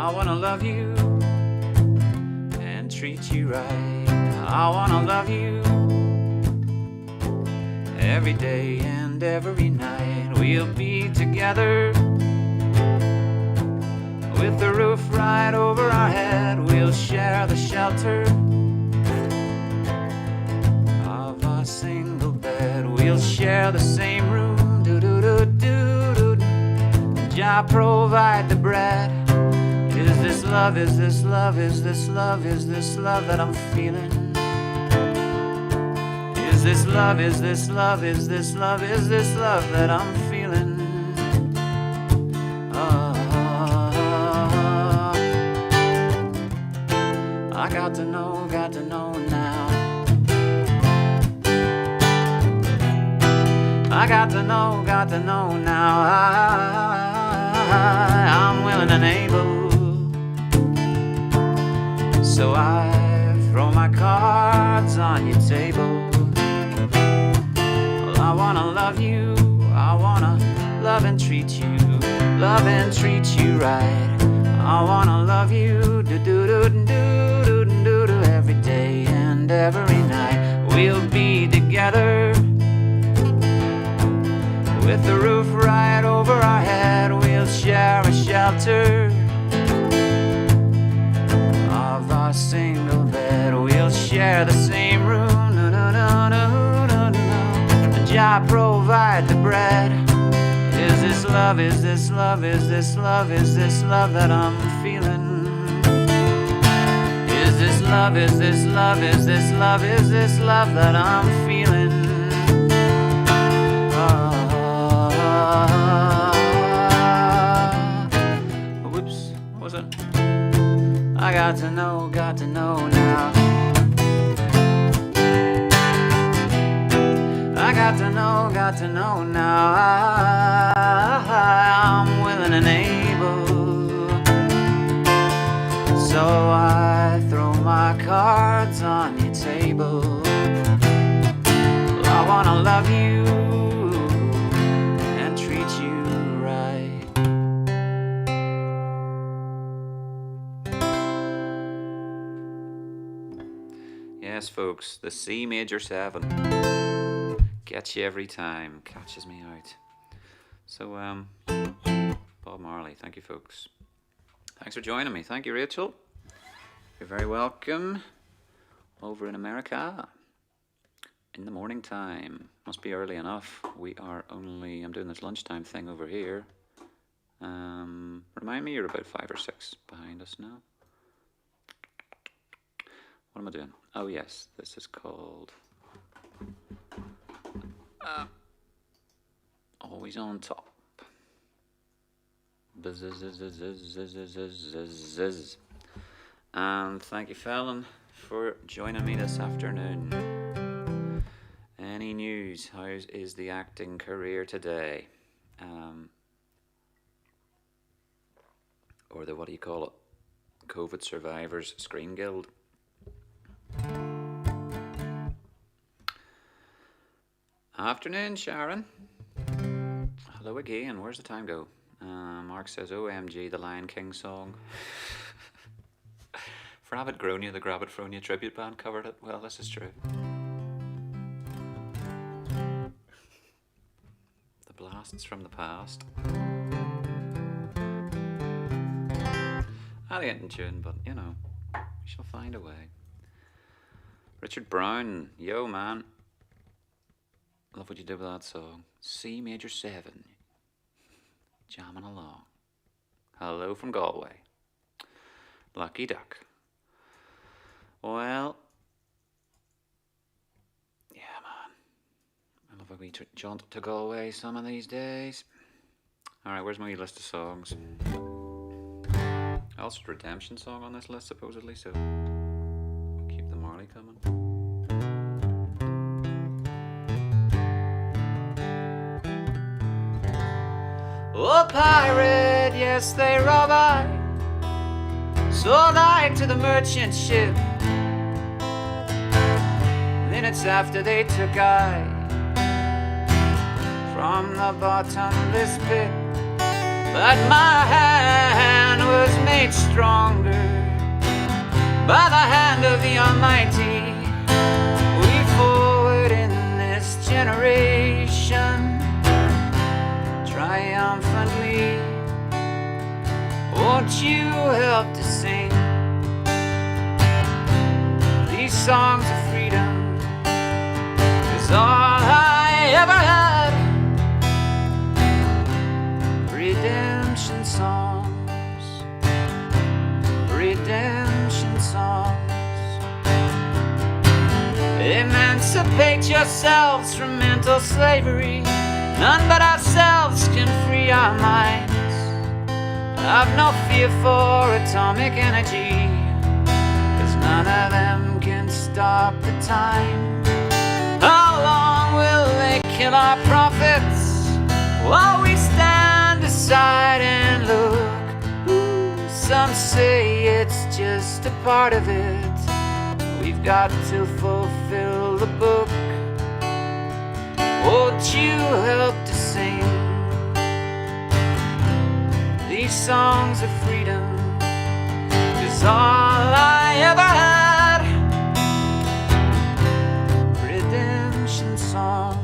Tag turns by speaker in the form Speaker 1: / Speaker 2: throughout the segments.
Speaker 1: I wanna love you and treat you right. I wanna love you every day and every night. We'll be together with the roof right over our head. We'll share the shelter of a single bed. We'll share the same room. Do-do-do-do-do-do. Jah provide the bread. Is this love, is this love, is this love, is this love that I'm feeling? Is this love, is this love, is this love, is this love that I'm feeling? I got to know now. I got to know now. I'm willing and able. So I throw my cards on your table. Well, I wanna love you. I wanna love and treat you right. I wanna love you, do-do-do-do-do-do-do, every day and every night. We'll be together with the roof right over our head. We'll share a shelter of our single bed. We'll share the same room. No, no, no, no, no, no. Jah provide the bread. Is this love, is this love, is this love, is this love that I'm feeling? Is this love, is this love, is this love, is this love that I'm feeling? Whoops, what was it? I got to know now. I got to know now. I'm willing and able. So I throw my cards on your table. I wanna love you and treat you right. Yes, folks, the C major 7. Gets you every time, catches me out. So, Bob Marley, thank you, folks. Thanks for joining me. Thank you, Rachel. You're very welcome over in America in the morning time. Must be early enough. I'm doing this lunchtime thing over here. Remind me, you're about 5 or 6 behind us now. What am I doing? Oh, yes, this is called Always on Top. And thank you, Fallon, for joining me this afternoon. Any news? How is the acting career today? Or the, what do you call it? COVID Survivors Screen Guild. Afternoon, Sharon. Hello again. Where's the time go? Mark says, OMG, the Lion King song. Frabbit Gronia, the Grabbit Fronia tribute band covered it. Well, this is true. The blasts from the past. I ain't in tune, but you know, we shall find a way. Richard Brown, yo man. Love what you did with that song. C major 7. Jamming along. Hello from Galway. Lucky duck. Well, yeah, man. I love a wee jaunt to Galway some of these days. Alright, where's my list of songs? Also, Redemption song on this list, supposedly, so keep the Marley coming. Oh, pirate, yes, they rob I, sold I to the merchant ship. Minutes after they took I from the bottomless pit, but my hand was made stronger by the hand of the Almighty. We forward in this generation triumphantly. Won't you help to sing these songs of freedom? 'Cause all I ever had, redemption songs, redemption songs. Emancipate yourselves from mental slavery. None but ourselves can free our minds. I've no fear for atomic energy, 'cause none of them can stop the time. How long will they kill our prophets while we stand aside and look? Ooh, some say it's just a part of it. We've got to fulfill the book. Won't you help to sing these songs of freedom? 'Cause all I ever had, redemption songs,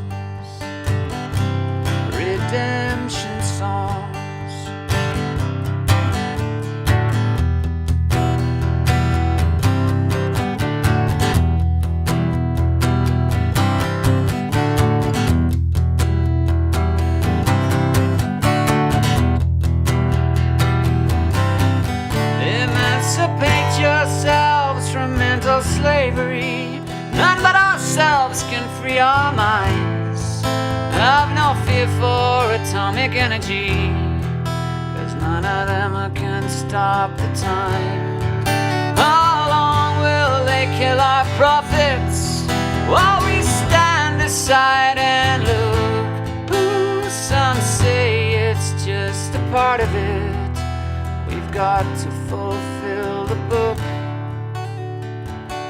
Speaker 1: redemption songs. Emancipate yourselves from mental slavery. None but ourselves can free our minds. Have no fear for atomic energy, 'cause none of them can stop the time. How long will they kill our prophets while we stand aside and look? Ooh, some say it's just a part of it. We've got to fulfill the book.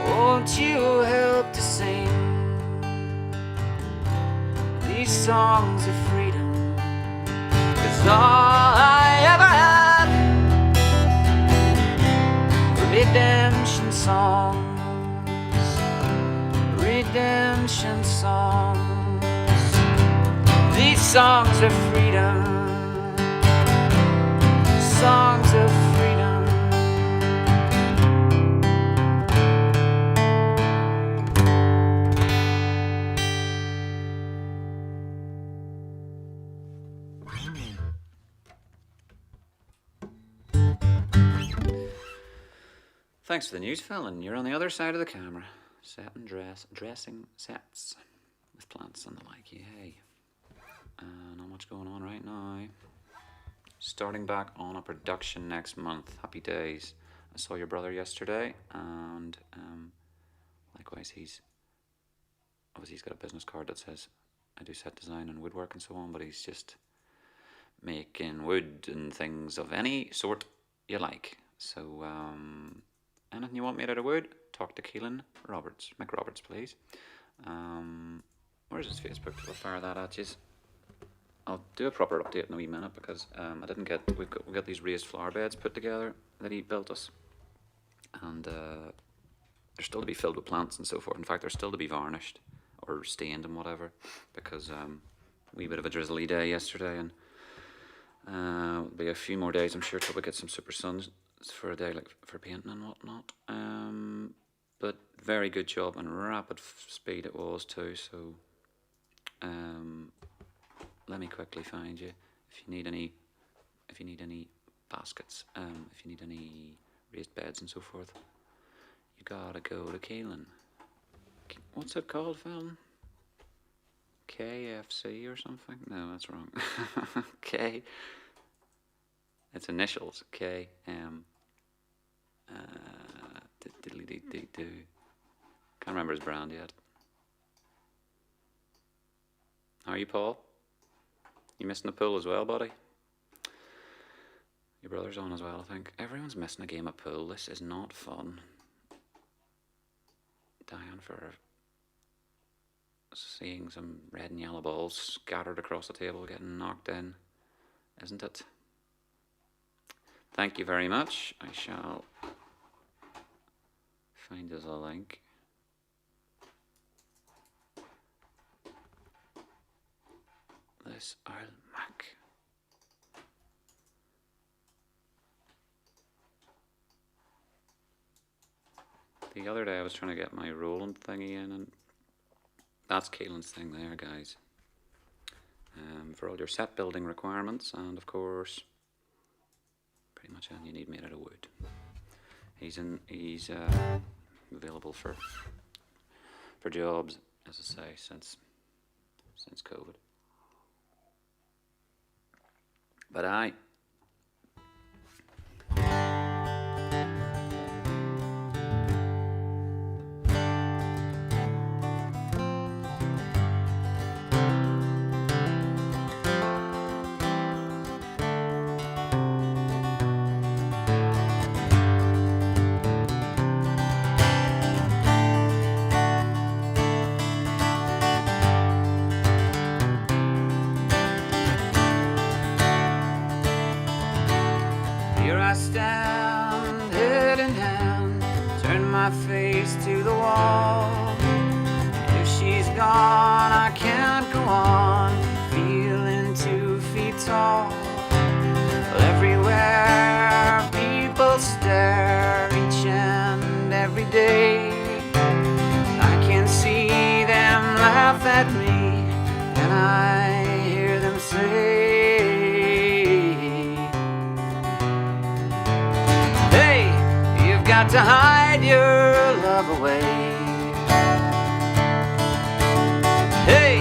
Speaker 1: Won't you help to sing these songs of freedom? 'Cause all I ever had, redemption songs, redemption songs. These songs of freedom, songs of freedom. Thanks for the news, Fallon. You're on the other side of the camera. Setting dressing sets with plants and the like. Yay. Not much going on right now. Starting back on a production next month. Happy days. I saw your brother yesterday, and likewise he's got a business card that says I do set design and woodwork and so on, but he's just making wood and things of any sort you like. So anything you want made out of wood, talk to Keelan Roberts. Mick Roberts, please. Where's his Facebook? I'll fire that at you. I'll do a proper update in a wee minute, because I didn't get. We've got these raised flower beds put together that he built us, and they're still to be filled with plants and so forth. In fact, they're still to be varnished or stained and whatever, because wee bit of a drizzly day yesterday, and it'll be a few more days, I'm sure, till we get some super suns for a day, like for painting and whatnot. But very good job, and rapid speed it was too. So let me quickly find you if you need any baskets, if you need any raised beds and so forth. You gotta go to Keelan. What's it called, Phil? KFC or something? No, that's wrong. K. It's initials. K M. Can't remember his brand yet. How are you, Paul? You missing the pool as well, buddy? Your brother's on as well, I think. Everyone's missing a game of pool. This is not fun. Dying for seeing some red and yellow balls scattered across the table getting knocked in, isn't it? Thank you very much. I shall find us a link. This old Mac. The other day I was trying to get my Roland thingy in, and that's Keelan's thing there, guys. For all your set building requirements, and of course, pretty much anything you need made out of wood. He's available for jobs, as I say, since COVID. But aye. I stand head in hand, turn my face to the wall. If she's gone, I can't go on, feeling 2 feet tall. Well, everywhere people stare each and every day. I can see them laugh at me, and I hear them say, got to hide your love away. Hey,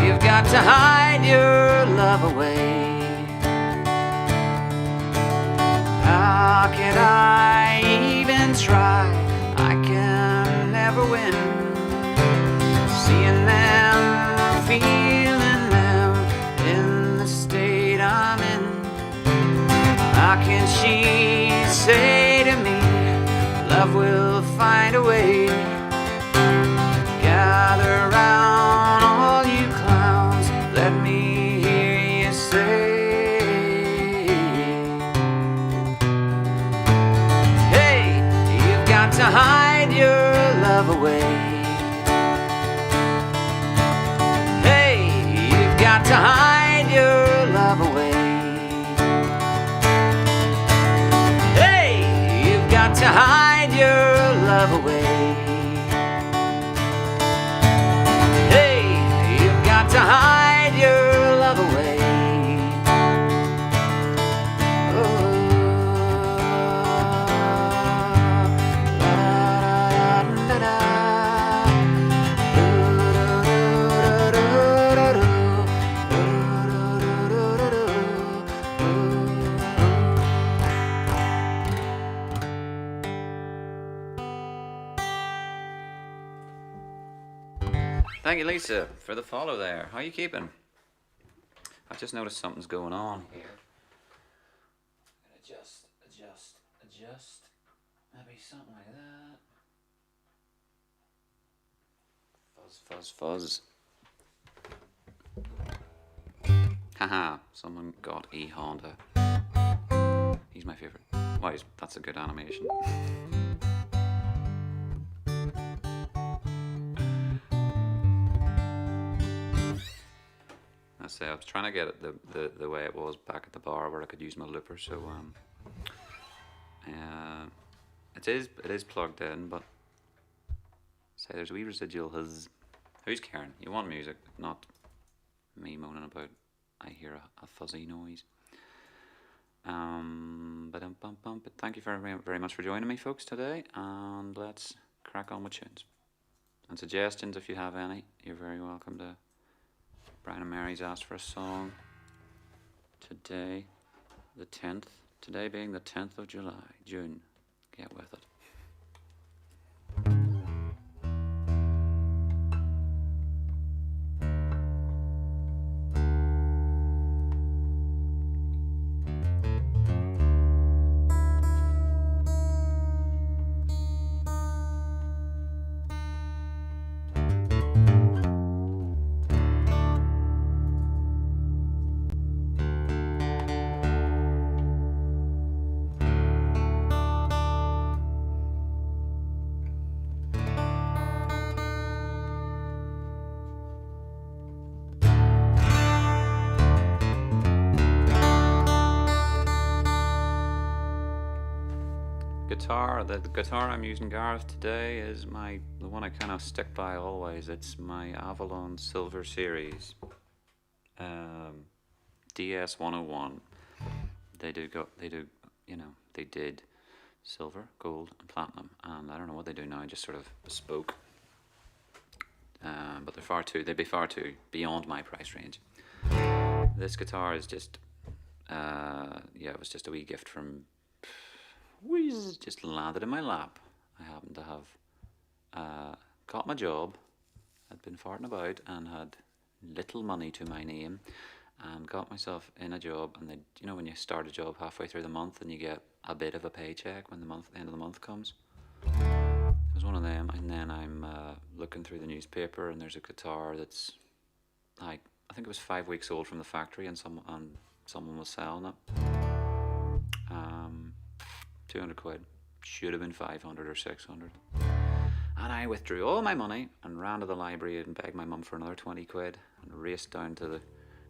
Speaker 1: you've got to hide your love away. How can I even try? I can never win. Seeing them, feeling them in the state I'm in. How can she say to me, love will find a way? Gather round, all you clowns, let me hear you say, hey, you've got to hide your love away. Hey, you've got to hide your love away. Hey, you've got to hide your love away. Hey, you've got to hide your love away. Oh, la, da, da, da. Thank you, Lisa, for the follow there. How you keeping? I've just noticed something's going on here. Adjust. Maybe something like that. Fuzz. Haha, someone got Honda. He's my favorite. Why, that's a good animation. I was trying to get it the way it was back at the bar where I could use my looper, so it is plugged in, but say there's a wee residual who's caring? You want music, not me moaning about I hear a fuzzy noise. But thank you very much for joining me, folks, today, and let's crack on with tunes. And suggestions, if you have any, you're very welcome to. Brian and Mary's asked for a song today, the 10th. Today being the 10th of June. Get with it. guitar. The guitar I'm using, Gareth, today is the one I kind of stick by always. It's my Avalon Silver Series, DS101. They did silver, gold, and platinum, and I don't know what they do now. Just sort of bespoke. But they'd be far too beyond my price range. This guitar is just, it was just a wee gift from, just landed in my lap. I happened to have got my job, had been farting about, and had little money to my name, and got myself in a job. And when you start a job halfway through the month and you get a bit of a paycheck when the end of the month comes. It was one of them, and then I'm looking through the newspaper, and there's a guitar that's like, I think it was 5 weeks old from the factory, and someone was selling it. 200 quid. Should have been 500 or 600. And I withdrew all my money and ran to the library and begged my mum for another 20 quid and raced down to the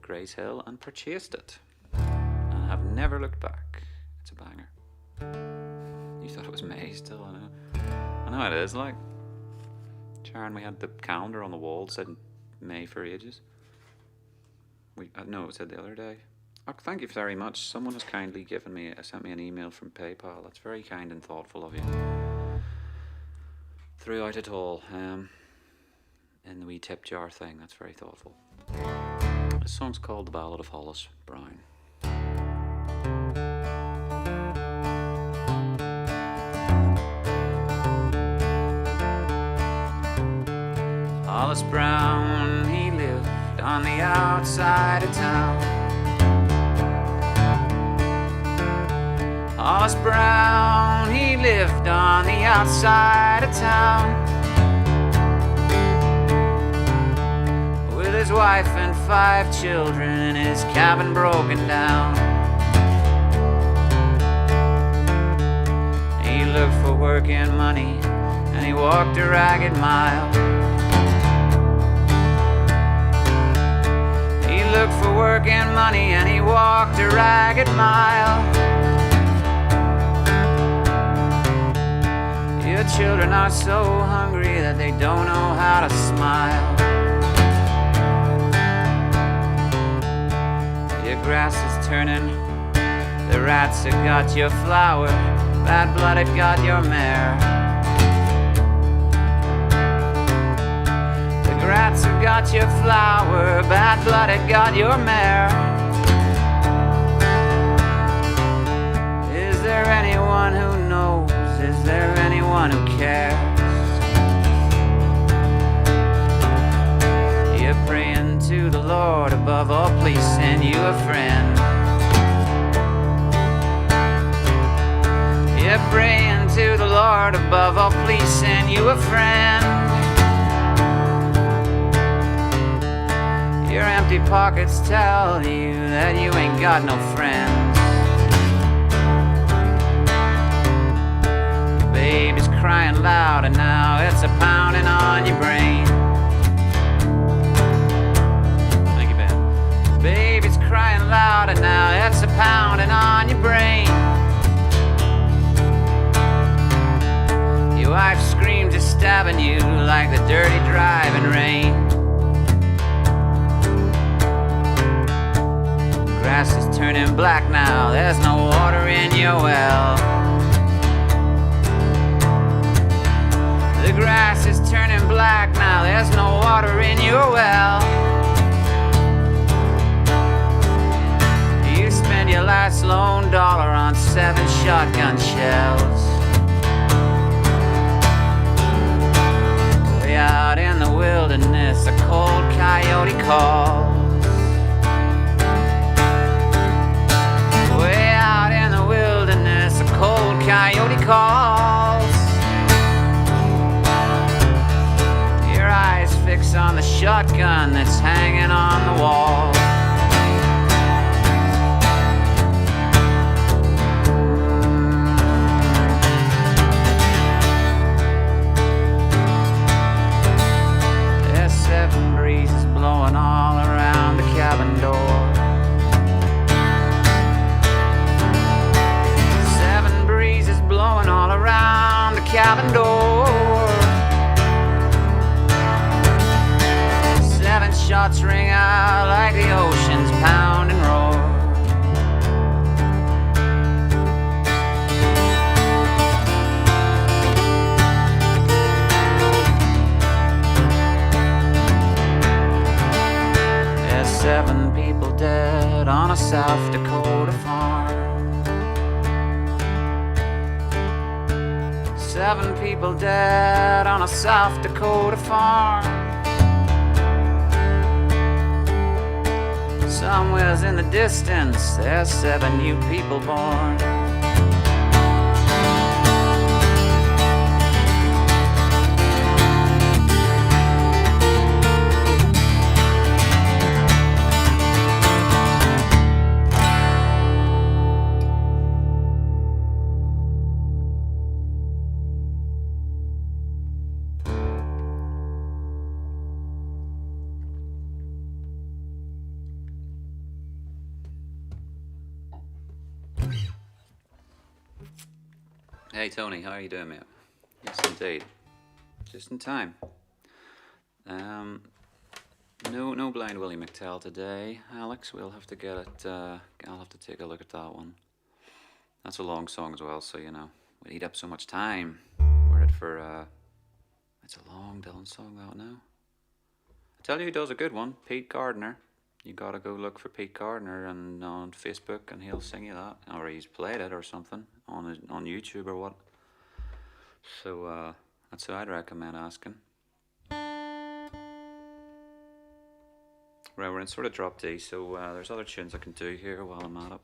Speaker 1: Grays Hill and purchased it. And have never looked back. It's a banger. You thought it was May still, I know. I know it is, like. Sharon, we had the calendar on the wall, said May for ages. No, it said the other day. Oh, thank you very much. Someone has kindly sent me an email from PayPal. That's very kind and thoughtful of you. Throughout it all, in the wee tip jar thing, that's very thoughtful. This song's called The Ballad of Hollis Brown. Hollis Brown, he lived on the outside of town. Hollis Brown, he lived on the outside of town, with his wife and 5 children, his cabin broken down. He looked for work and money, and he walked a ragged mile. He looked for work and money, and he walked a ragged mile. Your children are so hungry that they don't know how to smile. Your grass is turning, the rats have got your flower, bad blood have got your mare. The rats have got your flower, bad blood have got your mare. Is there anyone who knows? Is there anyone who cares? You're praying to the Lord above all, please send you a friend. You're praying to the Lord above all, please send you a friend. Your empty pockets tell you that you ain't got no friends. Baby's crying loud and now it's a pounding on your brain. Thank you, Ben. Baby's crying loud and now it's a pounding on your brain. Your wife screams just stabbing you like the dirty driving rain. Grass is turning black now, there's no water in your well. The grass is turning black now, there's no water in your well. You spend your last lone dollar on 7 shotgun shells. Way out in the wilderness, a cold coyote calls. Way out in the wilderness, a cold coyote calls. Your eyes fix on the shotgun that's hanging on the wall. There's 7 breezes blowing all around the cabin door. 7 breezes blowing all around cabin door. 7 shots ring out like the ocean's pound and roar. There's 7 people dead on a South Dakota farm. 7 people dead on a South Dakota farm. Somewhere's in the distance, there's 7 new people born. Hey Tony, how are you doing, mate? Yes, indeed. Just in time. No blind Willie McTell today, Alex. We'll have to get it. I'll have to take a look at that one. That's a long song as well, so you know we eat up so much time. We're it for. It's a long Dylan song out now. I tell you, who does a good one? Pete Gardner. You gotta go look for Pete Gardner and on Facebook, and he'll sing you that, or he's played it or something on YouTube or what. So that's who I'd recommend asking. Right, we're in sort of drop D, so there's other tunes I can do here while I'm at it.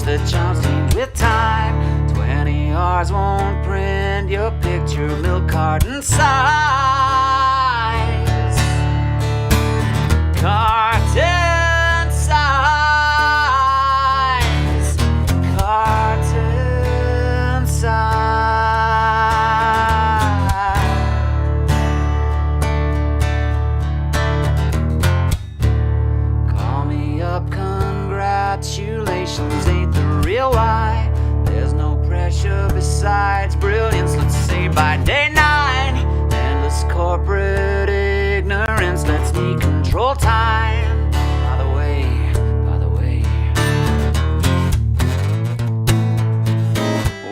Speaker 1: The chance with time. 20 hours won't print your picture, milk carton size. Carton size. Carton size. Call me up, congratulations. Real why there's no pressure besides brilliance. Let's say by day 9, endless corporate ignorance lets me control time. By the way,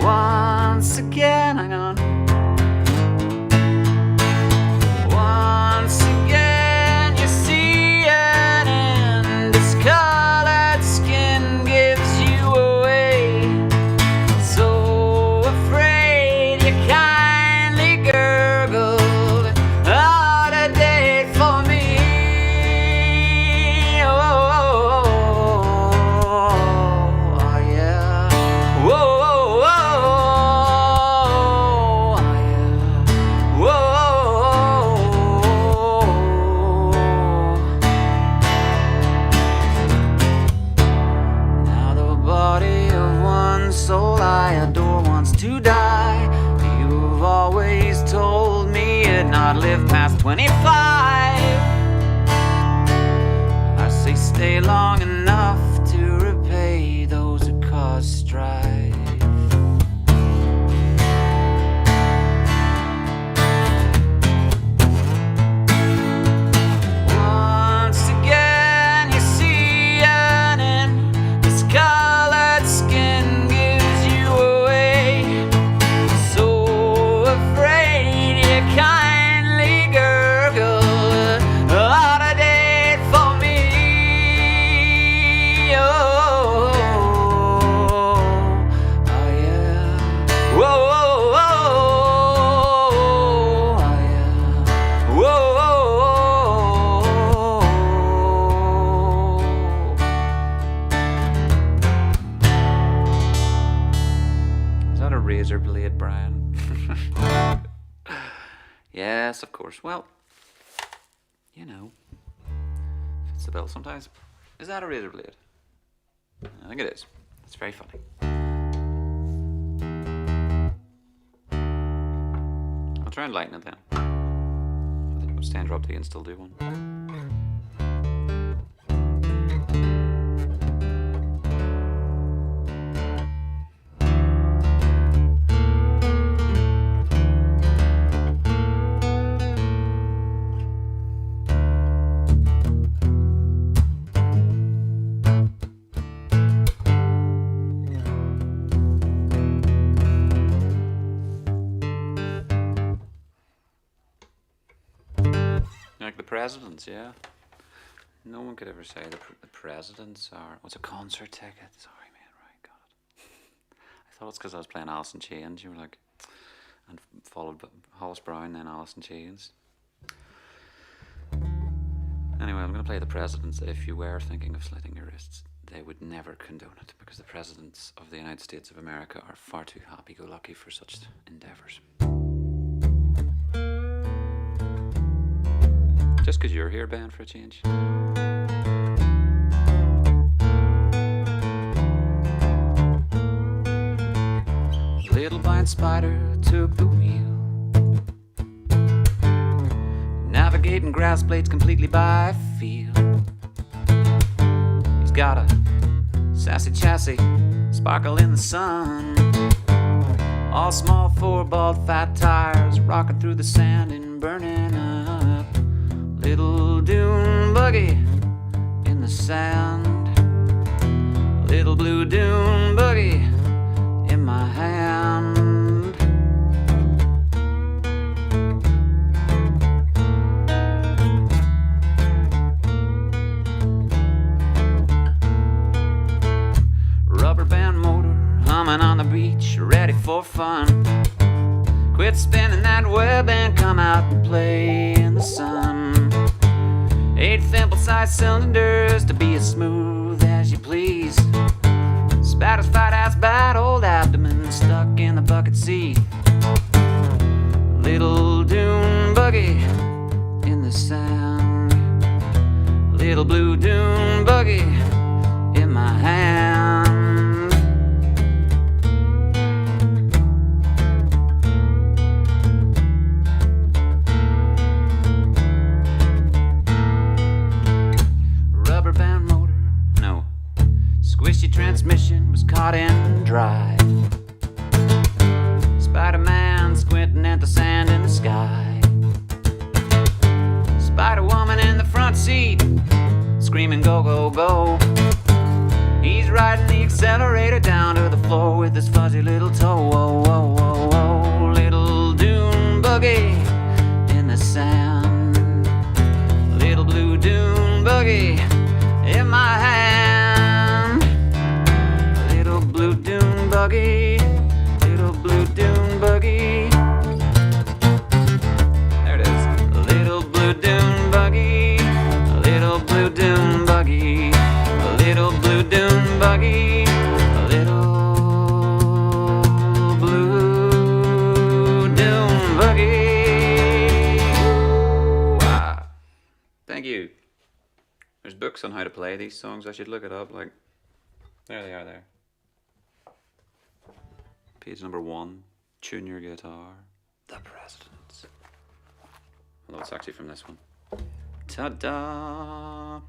Speaker 1: once again, hang on. Once again, you see an end. Discolored skin gives you live past 25. I say stay long enough to repay those who cause strife. Once again you see an end. Discolored skin gives you away. So afraid Yes, of course. Well, you know, fits the bill sometimes. Is that a razor blade? I think it is. It's very funny. I'll try and lighten it then. I'll stand her up to you and still do one. Like the presidents, yeah. No one could ever say the presidents are... What's a concert ticket? Sorry, man, right, got it. I thought it's because I was playing Alice in Chains. You were like... And followed by Hollis Brown, then Alice in Chains. Anyway, I'm going to play the presidents. If you were thinking of slitting your wrists, they would never condone it, because the presidents of the United States of America are far too happy-go-lucky for such endeavours. Just because you're here, Ben, for a change. Little blind spider took the wheel, navigating grass blades completely by feel. He's got a sassy chassis, sparkle in the sun. All small 4-balled fat tires, rocking through the sand and burning up. Little Dune buggy in the sand. Little blue Dune buggy in my hand. Rubber band motor humming on the beach, ready for fun. Quit spinning that web and come out and play in the sun. 8 thimble-sized cylinders to be as smooth as you please. Spatter's fat-ass bad old abdomen stuck in the bucket seat. Little Dune buggy in the sand. Little blue Dune buggy in my hand. Rubber band motor, no. Squishy transmission was caught in drive. Spider-Man squinting at the sand in the sky. Spider-Woman in the front seat, screaming go, go, go. He's riding the accelerator down to the floor with his fuzzy little toe. Whoa, whoa, whoa, whoa. Little Dune buggy in the sand. Little blue Dune buggy in my hand. Little blue Dune buggy. Little blue Dune buggy. There it is. Little blue Dune buggy. Little blue Dune buggy. Little blue Dune buggy. Little blue Dune buggy. Wow. Thank you. There's books on how to play these songs. I should look it up. Like, there they are there. Page number 1. Tune your guitar. The Presidents. Although it's actually from this one. Ta-da!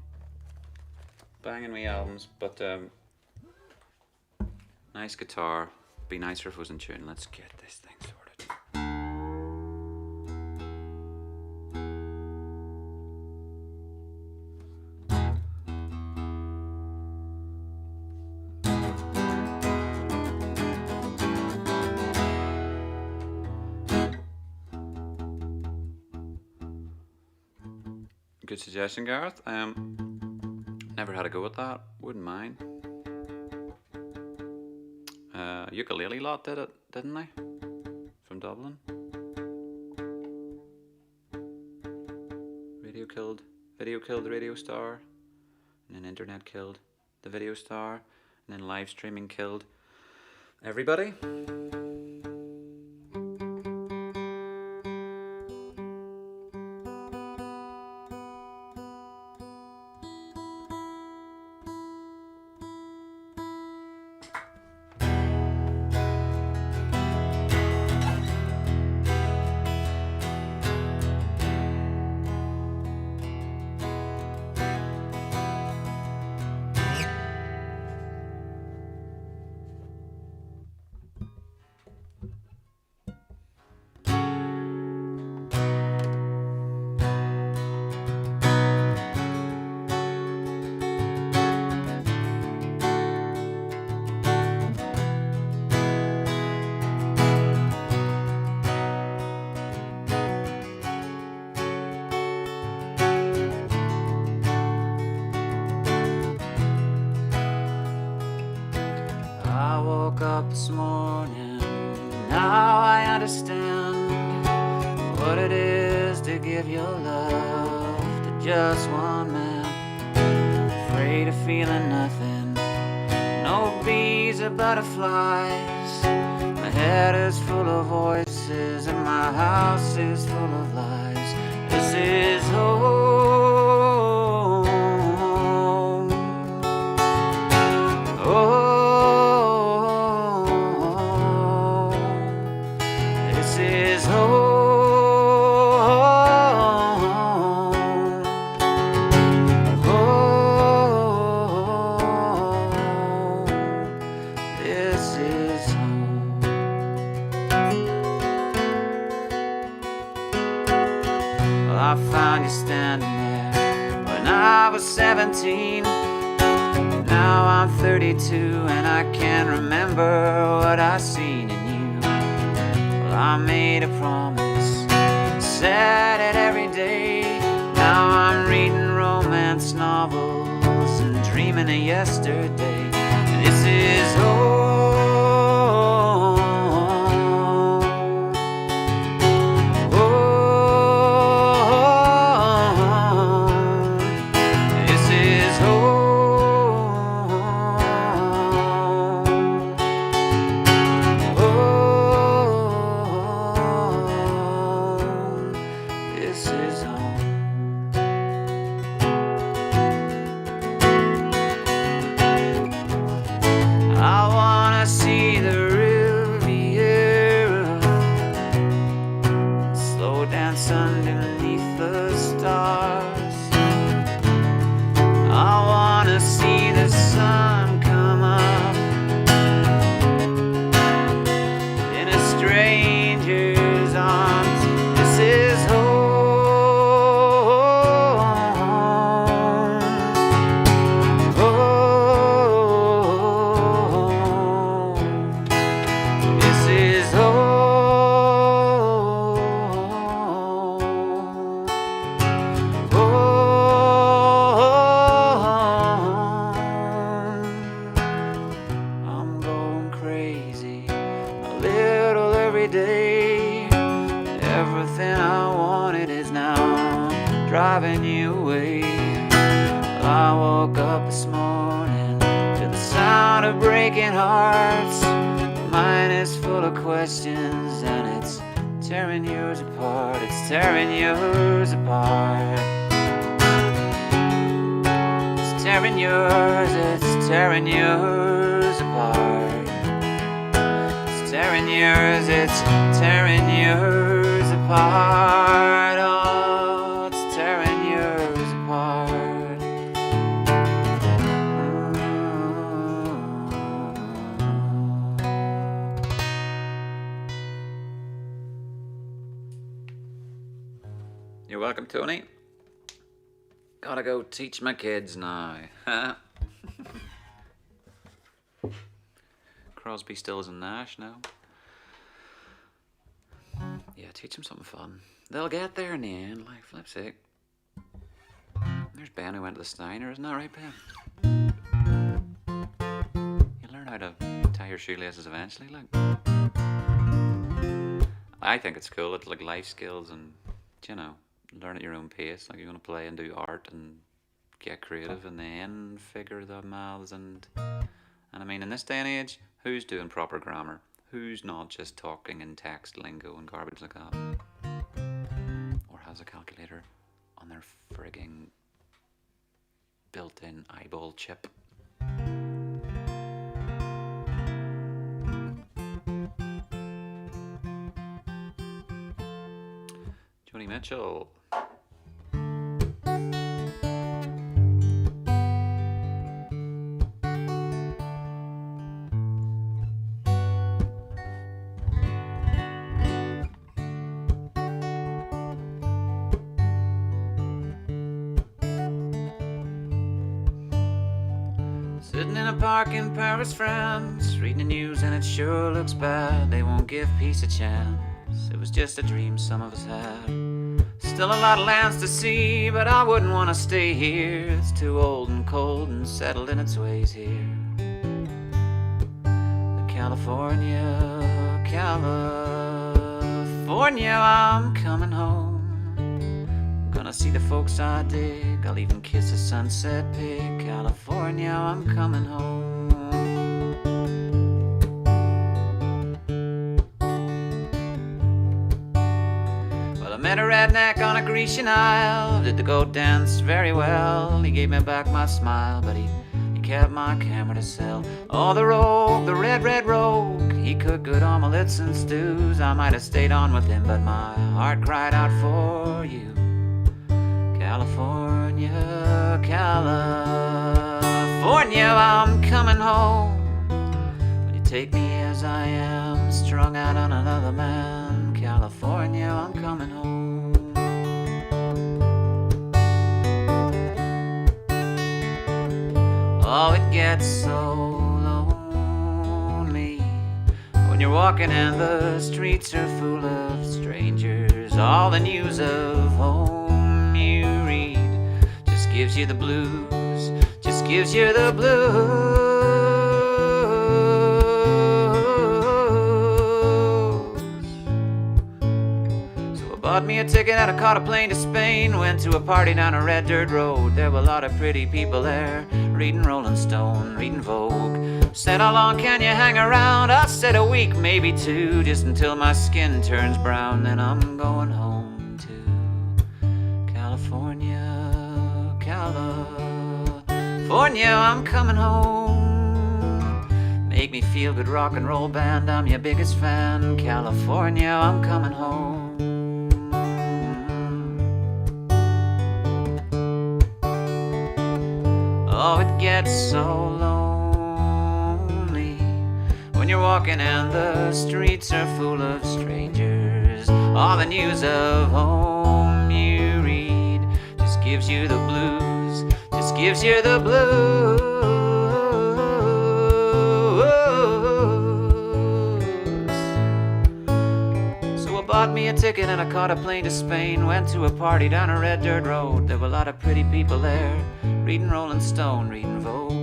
Speaker 1: Banging wee albums, but nice guitar. Be nicer if it was in tune. Let's get this thing sorted. Good suggestion, Gareth. Never had a go at that. Wouldn't mind. Ukulele Lot did it, didn't they? From Dublin. Video killed the radio star, and then internet killed the video star, and then live streaming killed everybody. what it is to give your love to just one man. Afraid of feeling nothing, no bees or butterflies. My head is full of voices and my house is full of lies. This is home. Oh, this is home. I found you standing there when I was 17. Now I'm 32 and I can't remember what I seen in you. Well, I made a promise, said it every day. Now I'm reading romance novels and dreaming of yesterday. This is home. Questions and it's tearing yours apart. It's tearing yours apart. It's tearing yours. It's tearing yours apart. It's tearing yours. It's tearing yours apart. Oh, it's tearing yours apart. You're welcome, Tony. Gotta go teach my kids now. Crosby, Stills and Nash now. Yeah, teach them something fun. They'll get there in the end, like flip's sake. There's Ben who went to the Steiner, isn't that right, Ben? You learn how to tie your shoelaces eventually, like. I think it's cool. It's like life skills and, you know, learn at your own pace. Like you're going to play and do art and get creative and then figure the mouths and I mean, in this day and age, who's doing proper grammar? Who's not just talking in text lingo and garbage like that? Or has a calculator on their frigging built-in eyeball chip? Joni Mitchell. Sitting in a park in Paris, France, reading the news and it sure looks bad. They won't give peace a chance. It was just a dream some of us had. Still a lot of lands to see, but I wouldn't want to stay here. It's too old and cold and settled in its ways here. But California, I'm coming home. see the folks I dig, I'll even kiss a sunset pig. California, I'm coming home. Well, I met a redneck on a Grecian isle, did the goat dance very well. He gave me back my smile, but he kept my camera to sell. Oh, the rogue, the red rogue, he cooked good omelets and stews. I might have stayed on with him, but my heart cried out for you. California, California, I'm coming home. Will you take me as I am, strung out on another man? California, I'm coming home. Oh, it gets so lonely when you're walking and the streets are full of strangers. All the news of home you read just gives you the blues, just gives you the blues. So I bought me a ticket and I caught a plane to Spain. Went to a party down a red dirt road. There were a lot of pretty people there, reading Rolling Stone, reading Vogue. Said, how long can you hang around? I said, a week, maybe two, just until my skin turns brown. Then I'm going home to California, California, I'm coming home. Make me feel good rock and roll band, I'm your biggest fan. California, I'm coming home. Oh, it gets so lonely when you're walking and the streets are full of strangers. All the news of home you read just gives you the blues, just gives you the blues. So I bought me a ticket and I caught a plane to Spain. Went to a party down a red dirt road. There were a lot of pretty people there, reading Rolling Stone, reading Vogue.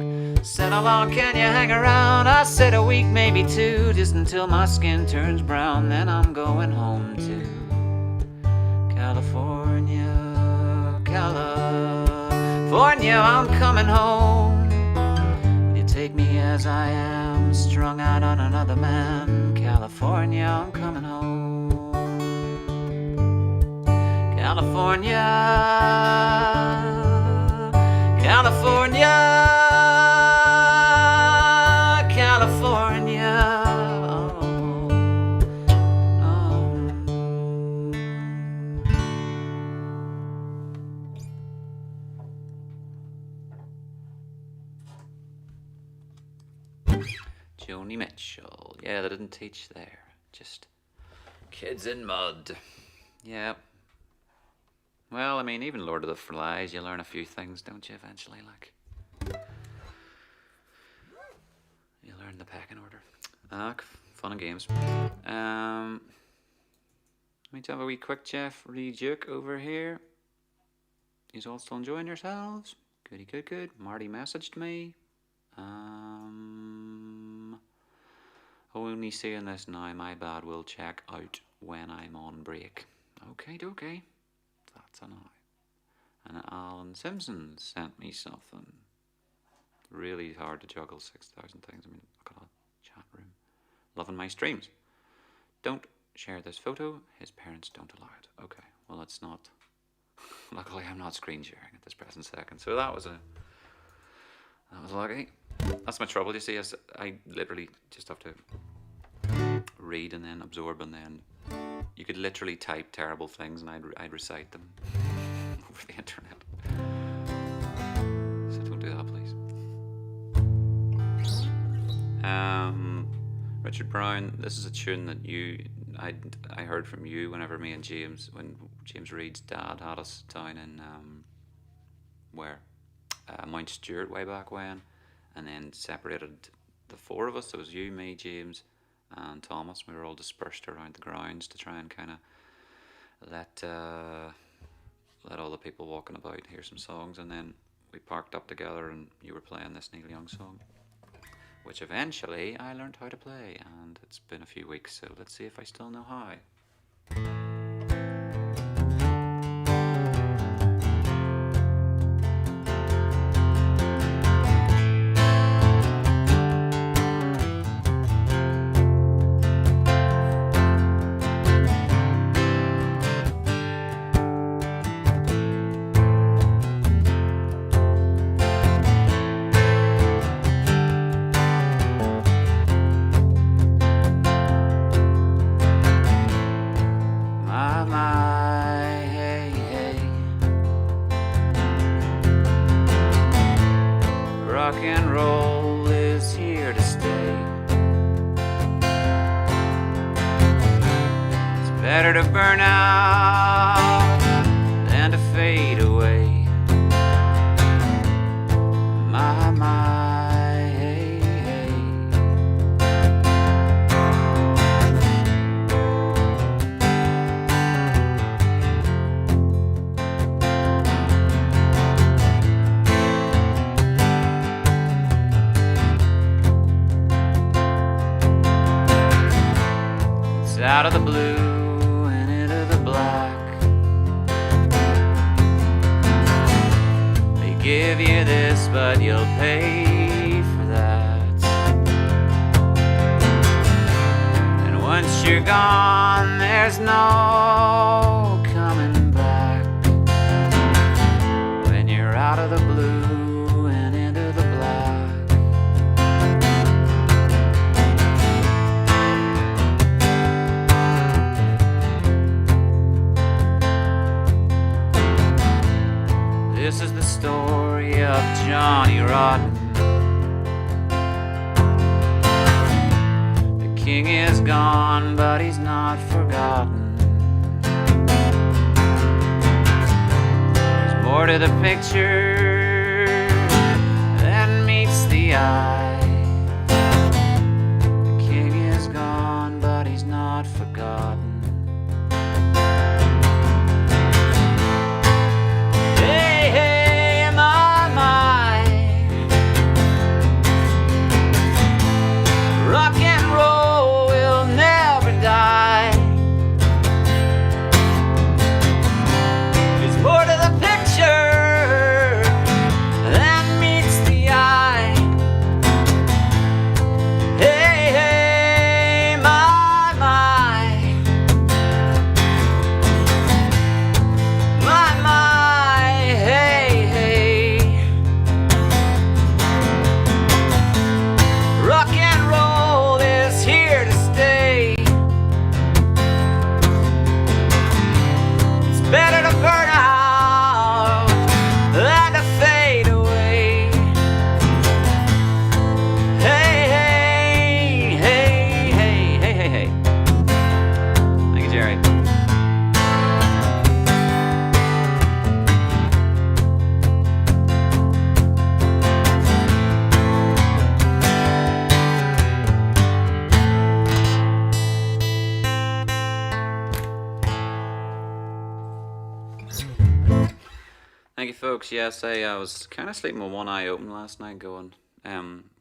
Speaker 1: Said, how long can you hang around? I said, a week, maybe two, just until my skin turns brown. Then I'm going home to California, California, I'm coming home. Will you take me as I am, strung out on another man? California, I'm coming home. California, California, California, Joni Mitchell. Yeah, they didn't teach there. Just kids in mud. Yeah. Well, I mean, even Lord of the Flies, you learn a few things, don't you, eventually, like. You learn the pecking order. Fun and games. Let me have a wee quick Jeff rejuke over here. You's all still enjoying yourselves? Goody, good. Marty messaged me. Only seeing this now, my bad, will check out when I'm on break. Okay. That's an eye. And Alan Simpson sent me something. Really hard to juggle 6,000 things. I mean, look at that chat room. Loving my streams. Don't share this photo. His parents don't allow it. Okay, well, it's not. Luckily, I'm not screen sharing at this present second. So that was lucky. That's my trouble. You see, I literally just have to read and then absorb, and then you could literally type terrible things and I'd recite them over the internet. So don't do that, please. Richard Brown, this is a tune that I heard from you whenever me and James, when James Reed's dad had us down in Mount Stewart way back when, and then separated the four of us. There was you, me, James, and Thomas. We were all dispersed around the grounds to try and kind of let all the people walking about hear some songs, and then we parked up together and you were playing this Neil Young song, which eventually I learned how to play, and it's been a few weeks, so let's see if I still know how. Better to burn out than to fade away. My, hey, hey. It's out of the blue and into the black. They give you this, but you'll pay for that. And once you're gone, there's no coming back. When you're out of the blue and into the black. This is the story of Johnny Rotten. The king is gone, but he's not forgotten. There's more to the picture than meets the eye. The king is gone, but he's not forgotten. Rock and roll will never die. There's more to the picture than meets the eye. Hey, hey, my, my. My, my, hey, hey. Rock and roll is here to stay. It's better to burn out than to fade away. Hey, hey, hey, hey, hey, hey, hey. Thank you, Jerry. Thank you, folks. Yes, I was kind of sleeping with one eye open last night going,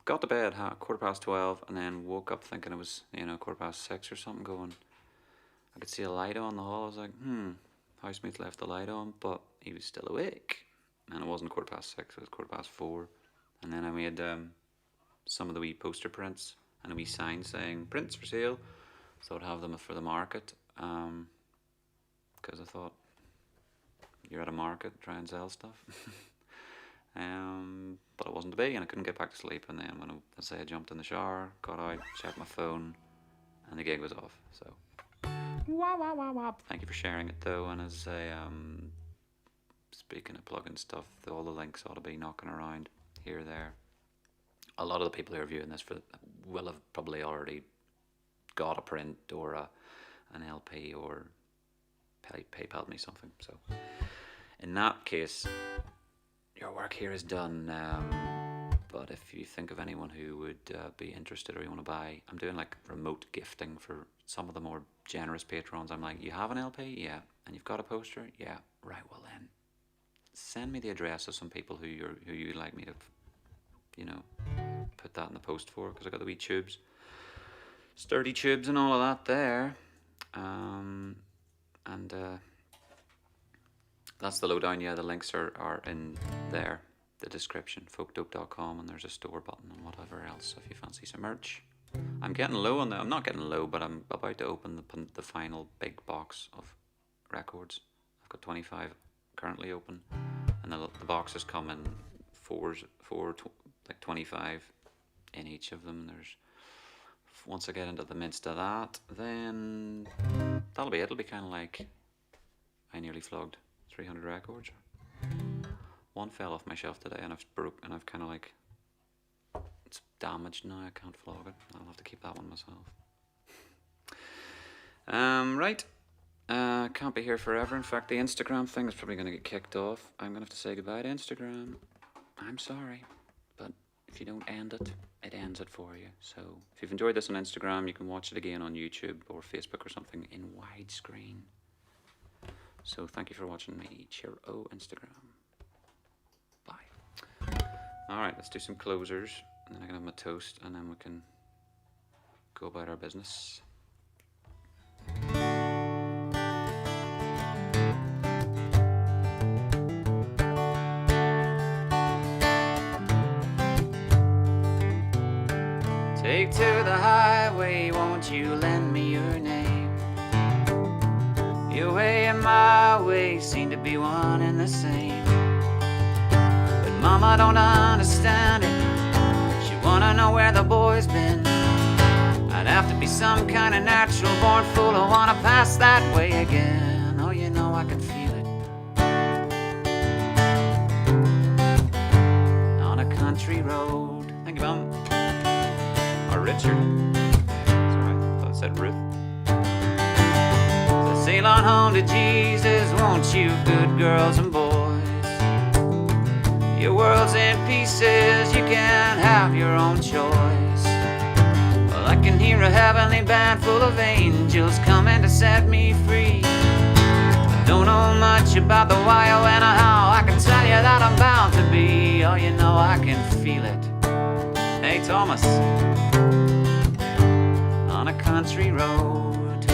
Speaker 1: got to bed at 12:15 and then woke up thinking it was, 6:15 or something going. I could see a light on the hall. I was like, housemate left the light on, but he was still awake. And it wasn't 6:15, it was 4:15. And then I made some of the wee poster prints and a wee sign saying, prints for sale. So I'd have them for the market. Because I thought, you're at a market, try and sell stuff. But it wasn't to be, and I couldn't get back to sleep. And then when I jumped in the shower, got out, checked my phone, and the gig was off. So, wah, wah, wah, wah. Thank you for sharing it though. And as I speaking of plugging stuff, all the links ought to be knocking around here, there. A lot of the people who are viewing this will have probably already got a print or an LP or PayPal me something. So in that case, your work here is done. But if you think of anyone who would be interested or you want to buy, I'm doing like remote gifting for some of the more generous patrons. I'm like, you have an LP? Yeah. And you've got a poster? Yeah. Right, well then, send me the address of some people who you'd like me to, put that in the post for, because I got the wee tubes, sturdy tubes and all of that there. That's the lowdown. Yeah, the links are in there, the description, Wk12.5, and there's a store button and whatever else if you fancy some merch. I'm getting low on I'm not getting low, but I'm about to open the final big box of records. I've got 25 currently open, and the boxes come in like 25 in each of them. Once I get into the midst of that, then that'll be it. It'll be kind of like I nearly flogged 300 records. One fell off my shelf today, and I've kind of like, it's damaged now. I can't flog it. I'll have to keep that one myself. Right. Can't be here forever. In fact, the Instagram thing is probably going to get kicked off. I'm going to have to say goodbye to Instagram. I'm sorry, but if you don't end it, it ends it for you. So if you've enjoyed this on Instagram, you can watch it again on YouTube or Facebook or something in widescreen. So thank you for watching me. Cheerio, Instagram. Bye. Alright, let's do some closers, and then I can have my toast, and then we can go about our business. Take to the highway, won't you lend me your name? Your way and my way seem to be one and the same. But Mama don't understand it. She wanna know where the boy's been. I'd have to be some kind of natural born fool. I wanna pass that way again. Oh, you know I can feel it. On a country road. Thank you, Mom. Or Richard. Sorry, I thought it said Ruth. So sail on home to Jesus, won't you, good girls and boys? Your world's in pieces, you can have your own choice. Well, I can hear a heavenly band full of angels coming to set me free. I don't know much about the why or when or how. I can tell you that I'm bound to be. Oh, you know I can feel it. Hey, Thomas. On a country road.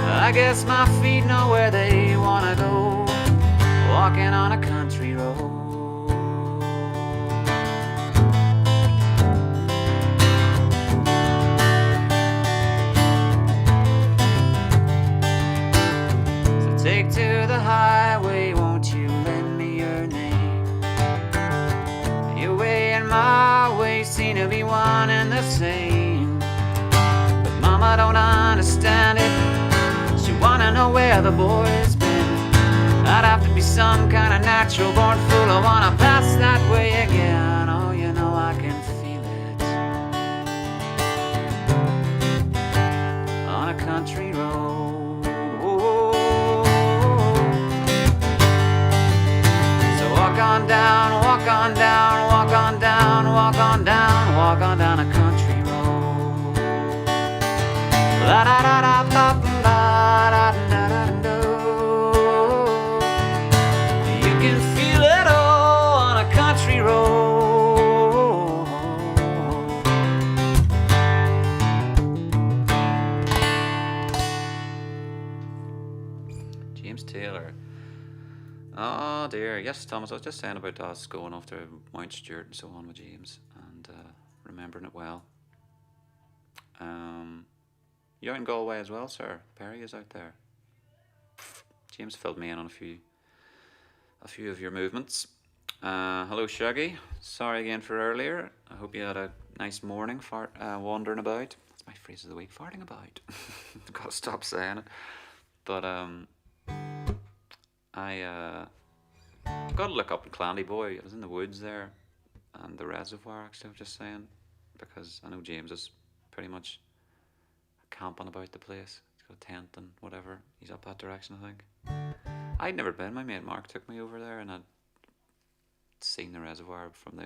Speaker 1: I guess my feet know where they wanna go, walking on a country road. So take to the highway, won't you lend me your name? Your way and my way seem to be one and the same. But Mama don't understand it. She wanna know where the boy's been. I'd have to be some kind of natural born fool. I wanna pass that way again. Oh, you know I can feel it. On a country road. So walk on down, walk on down, walk on down, walk on down, walk on down a country road. La da da da da da da da da da. You can feel it all on a country road. James Taylor. Oh dear, yes, Thomas, I was just saying about us going off to Mount Stewart and so on with James, and remembering it well. You're in Galway as well, sir. Perry is out there. James filled me in on a few of your movements. Hello, Shaggy. Sorry again for earlier. I hope you had a nice morning wandering about. That's my phrase of the week, farting about. I've got to stop saying it. But I got to look up in Clandyboy. I was in the woods there, and the reservoir, actually, I'm just saying, because I know James is pretty much camping about the place. He's got a tent and whatever. He's up that direction, I think. I'd never been. My mate Mark took me over there, and I'd seen the reservoir from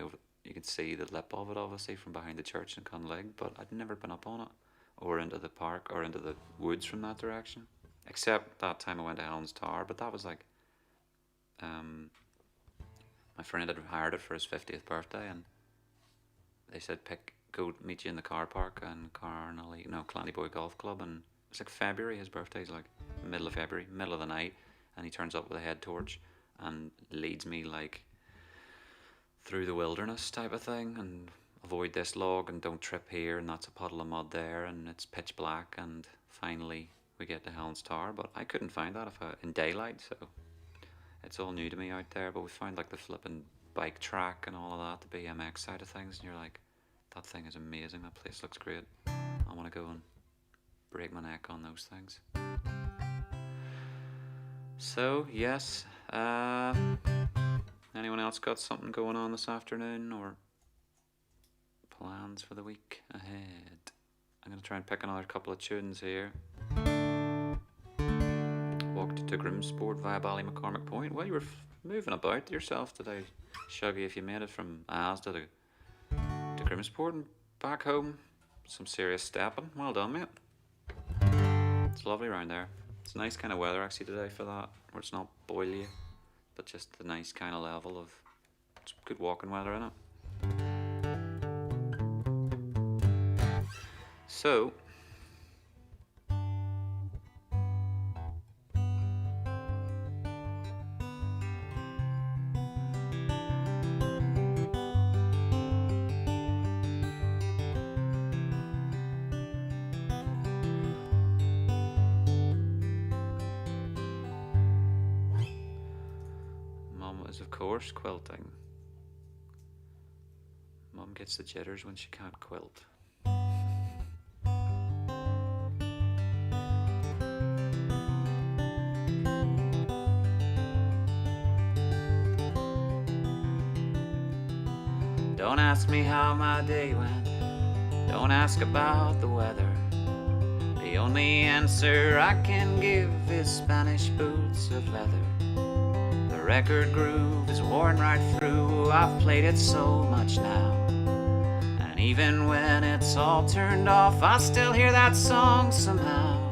Speaker 1: you could see the lip of it, obviously, from behind the church in Conleg, but I'd never been up on it, or into the park, or into the woods from that direction. Except that time I went to Helen's Tower, but that was like, my friend had hired it for his 50th birthday, and they said go meet you in the car park and Clandyboy Golf Club, and it's like February. His birthday's like middle of February, middle of the night, and he turns up with a head torch and leads me like through the wilderness type of thing, and avoid this log and don't trip here, and that's a puddle of mud there, and it's pitch black, and finally we get to Helen's Tower, but I couldn't find that in daylight, so it's all new to me out there. But we found like the flipping bike track and all of that, the BMX side of things, and you're like, that thing is amazing, that place looks great. I want to go and break my neck on those things. So yes, anyone else got something going on this afternoon or plans for the week ahead? gonna try and pick another couple of tunes here. Walked to Grimsport via Ballymccormick Point. Well, you were moving about yourself today, Shuggy, if you made it from Asda to Grimsport and back home. Some serious stepping. Well done, mate. It's lovely around there. It's nice kind of weather actually today for that, where it's not boily, but just the nice kind of level of, it's good walking weather, isn't it? So, Mum is of course quilting. Mum gets the jitters when she can't quilt. Don't ask me how my day went, don't ask about the weather. The only answer I can give is Spanish boots of leather. The record groove is worn right through, I've played it so much now. And even when it's all turned off, I still hear that song somehow.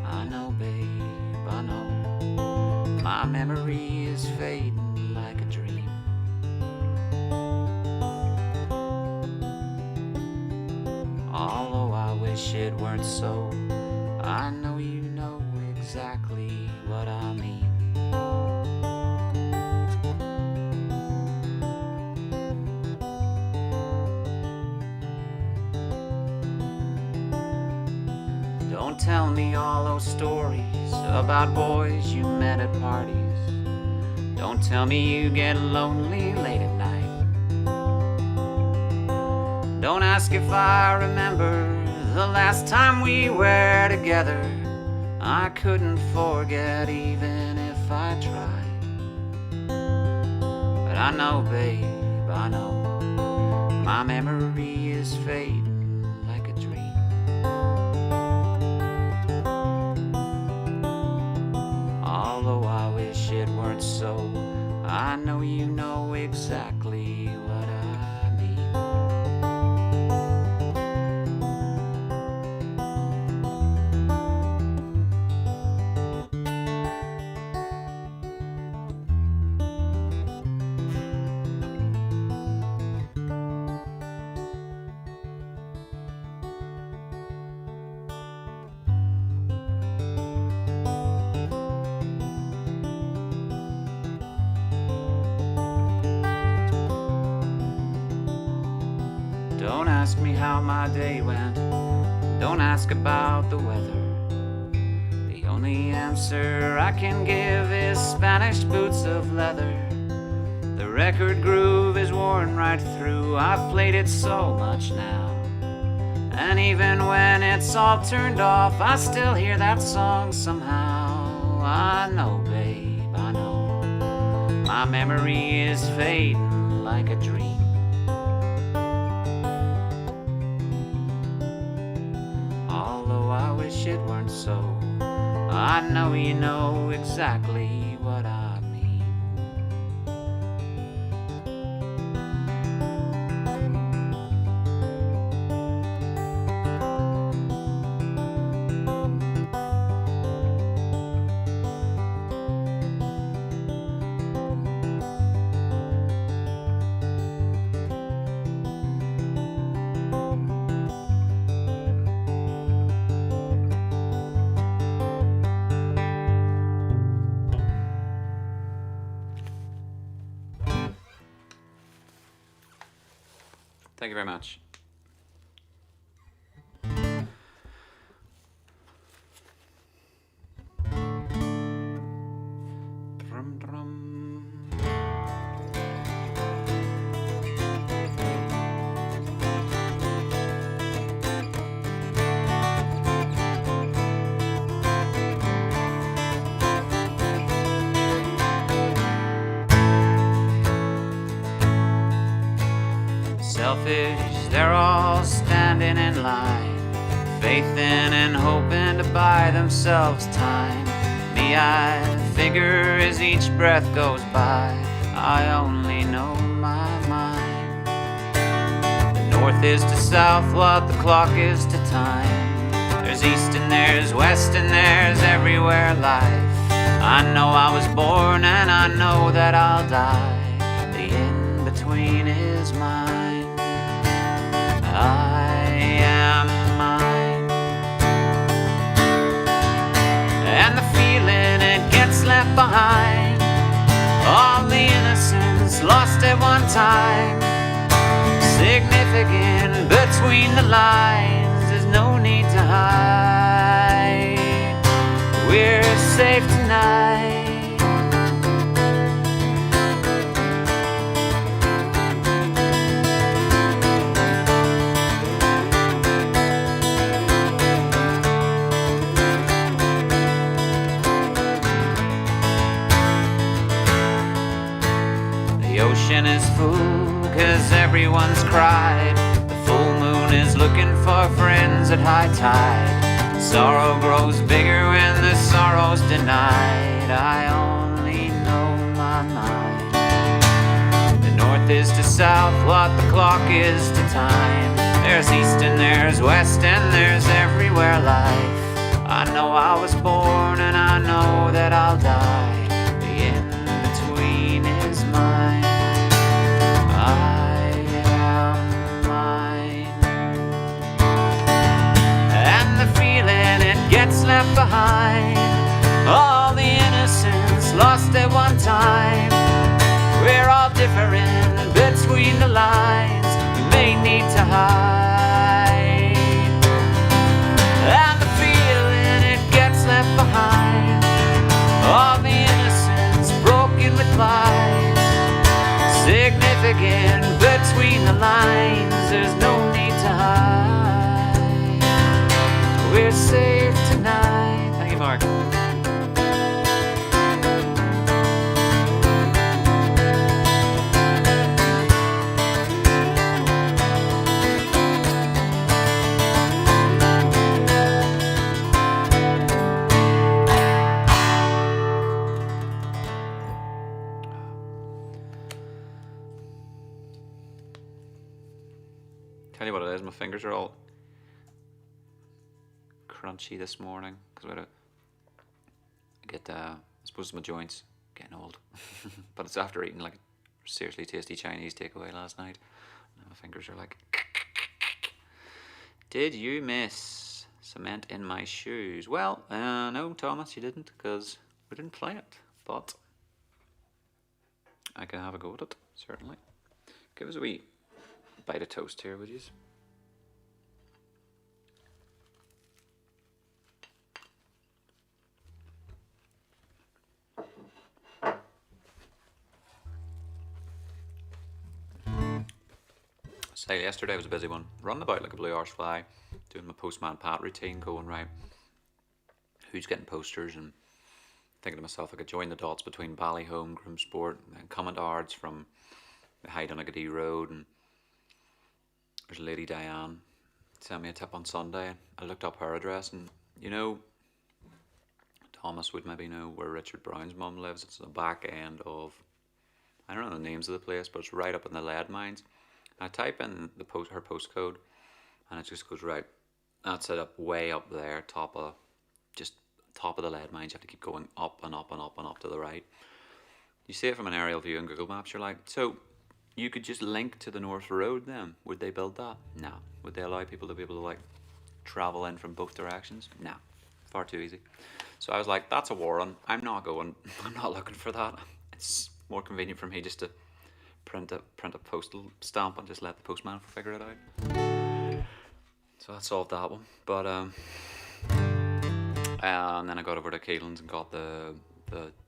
Speaker 1: I know, babe, I know, my memory is fading like a dream. Although I wish it weren't so, I know you know exactly what I mean. Don't tell me all those stories about boys you met at parties. Don't tell me you get lonely late at night. Don't ask if I remember the last time we were together. I couldn't forget even if I tried. But I know, babe, I know, my memory is fading like a dream. Although I wish it weren't so, I know you know exactly what I mean. Don't ask me how my day went, don't ask about the weather. The only answer I can give is Spanish boots of leather. The record groove is worn right through, I've played it so much now. And even when it's all turned off, I still hear that song somehow. I know, babe, I know, my memory is fading like a dream. It weren't so, I know you know exactly what I mean. Thank you very much. Drum, drum. Selfish, they're all standing in line faith in and hoping to buy themselves time. Me, I figure as each breath goes by, I only know my mind. The north is to south what the clock is to time. There's east and there's west and there's everywhere life. I know I was born and I know that I'll die. The in-between is mine. I am mine. And the feeling it gets left behind. All the innocence lost at one time. Significant between the lines. There's no need to hide. We're safe tonight. The ocean is full 'cause everyone's cried. The full moon is looking for friends at high tide. Sorrow grows bigger when the sorrow's denied. I only know my mind. The north is to south what the clock is to time. There's east and there's west and there's everywhere life. I know I was born and I know that I'll die. The in-between is mine. I am mine. And the feeling it gets left behind. All the innocence lost at one time. We're all different between the lines. We may need to hide. And the feeling it gets left behind. All the innocence broken with lies. Significant between the lines. There's no need to hide. We're safe tonight. Thank you, Mark. Tell you what it is, my fingers are all crunchy this morning because I suppose my joints getting old. But it's after eating like a seriously tasty Chinese takeaway last night. Now my fingers are like, did you miss cement in my shoes? Well, no, Thomas, you didn't, because we didn't play it, but I can have a go at it, certainly. Give us a wee bite of toast here, would you? So yesterday was a busy one. Running about like a blue horsefly, doing my Postman Pat routine, going right, who's getting posters, and thinking to myself I could join the dots between Ballyhome, Groomsport, and comment ards from the Hyde on Agady Road, and there's a lady Diane sent me a tip on Sunday. I looked up her address, and you know, Thomas would maybe know where Richard Brown's mum lives. It's the back end of, I don't know the names of the place, but it's right up in the lead mines. I type in her postcode, and it just goes right. That's it, up way up there, top of the lead mines. You have to keep going up and up and up and up to the right. You see it from an aerial view in Google Maps. You're like, so you could just link to the North Road then? Would they build that? No. Would they allow people to be able to like travel in from both directions? No. Far too easy. So I was like, that's a warrant. I'm not going. I'm not looking for that. It's more convenient for me just to print a postal stamp and just let the postman figure it out. So that solved that one. But and then I got over to Keelan's and got the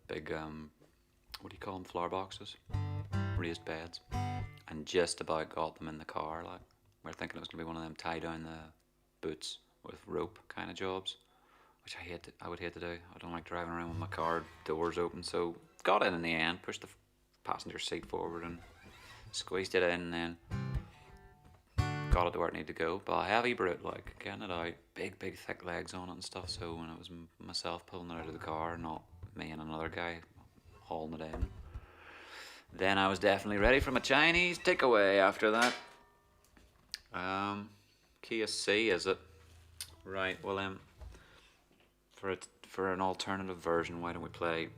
Speaker 1: big what do you call them, flower boxes, raised beds, and just about got them in the car. Like, we were thinking it was gonna be one of them tie down the boots with rope kind of jobs, which I would hate to do. I don't like driving around with my car doors open. So got in the end, pushed the passenger seat forward and squeezed it in, and then got it to where it needed to go. But a heavy brute, like, getting it out, big thick legs on it and stuff. So when it was myself pulling it out of the car, not me and another guy hauling it in, then I was definitely ready for my Chinese takeaway after that. Key of C, is it? Right, well for an alternative version, why don't we play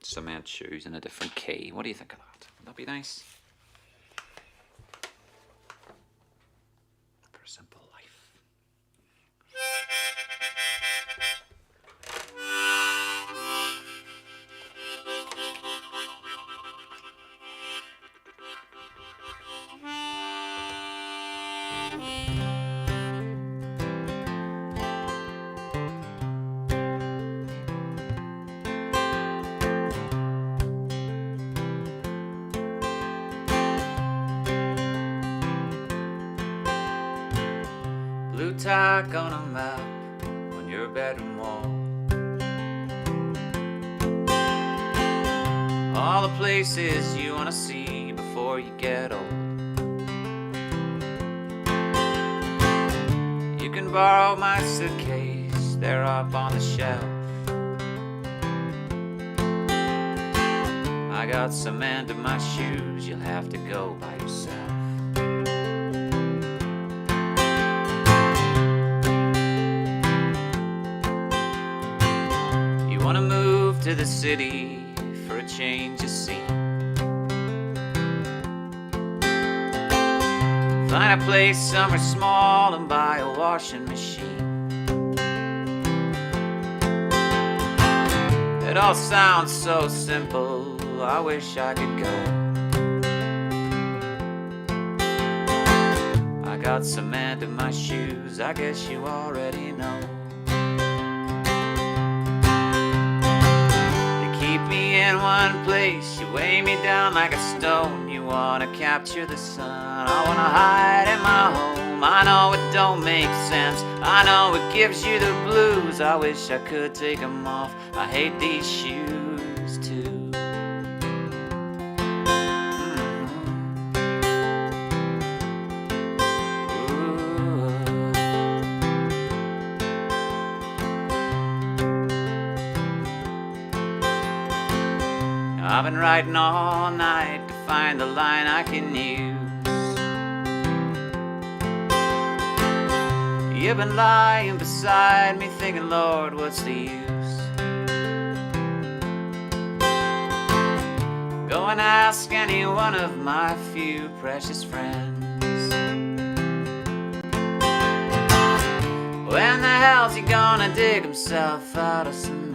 Speaker 1: Cement Shoes in a different key? What do you think of that? Would that be nice? For a simple life. Blue tack on a map on your bedroom wall. All the places you want to see before you get old. You can borrow my suitcase, they're up on the shelf. I got cement in my shoes, you'll have to go by yourself. Wanna move to the city for a change of scene. Find a place somewhere small and buy a washing machine. It all sounds so simple, I wish I could go. I got cement in my shoes, I guess you already know. Keep me in one place, you weigh me down like a stone. You wanna capture the sun, I wanna hide in my home. I know it don't make sense, I know it gives you the blues. I wish I could take them off, I hate these shoes too. I've been writing all night to find the line I can use. You've been lying beside me thinking, Lord, what's the use? Go and ask any one of my few precious friends. When the hell's he gonna dig himself out of cement?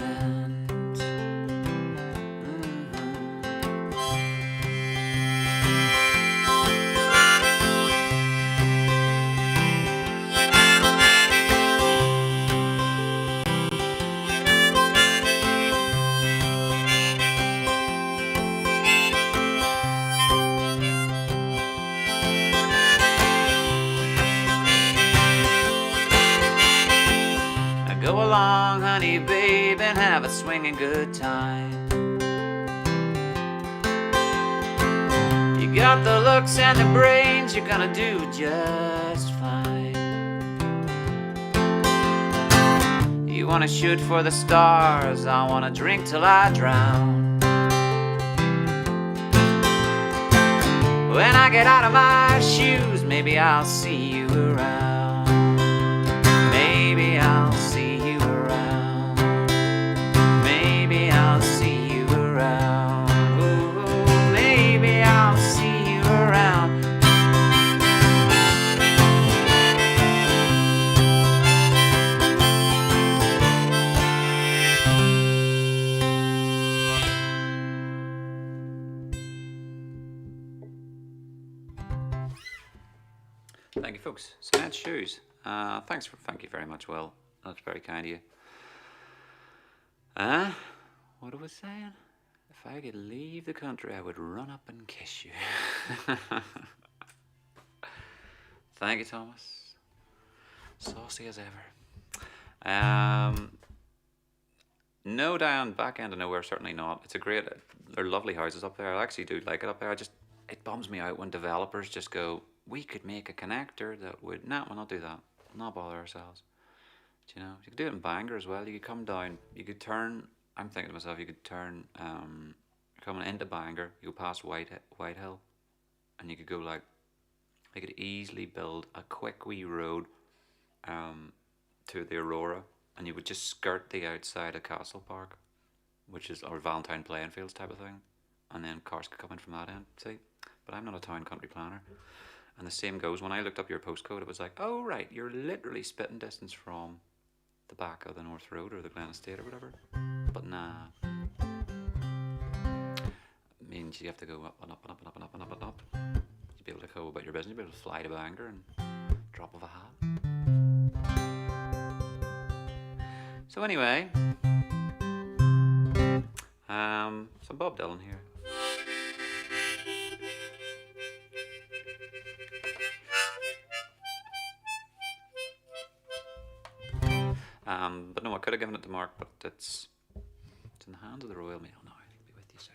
Speaker 1: Go along, honey, babe, and have a swinging good time. You got the looks and the brains, you're gonna do just fine. You wanna shoot for the stars, I wanna drink till I drown. When I get out of my shoes, maybe I'll see you around. Maybe I'll see you around. Maybe I'll see you around. Ooh, maybe I'll see you around. Thank you, folks. Cement Shoes. Thank you very much, Will. That's very kind of you. What I was saying? If I could leave the country, I would run up and kiss you. Thank you, Thomas. Saucy as ever. No, down back end of nowhere, certainly not. It's a they're lovely houses up there. I actually do like it up there. It bums me out when developers just go, we could make a connector that would, nah, we'll not do that. We'll not bother ourselves. Do you know? You could do it in Bangor as well. You could come down, you could turn, I'm thinking to myself, you could turn, coming into Bangor, you go past Whitehill, and you could go like, you could easily build a quick wee road to the Aurora, and you would just skirt the outside of Castle Park, which is our Valentine playing fields type of thing, and then cars could come in from that end. See, but I'm not a town country planner, and the same goes when I looked up your postcode. It was like, oh right, you're literally spitting distance from the back of the North Road or the Glen Estate or whatever. But nah, it means you have to go up and up and up and up and up and up and up. You'd be able to go about your business. You'd be able to fly to Bangor and drop of a hat. So anyway, some Bob Dylan here. But no, I could have given it to Mark, but it's in the hands of the Royal Mail now. I'll be with you soon.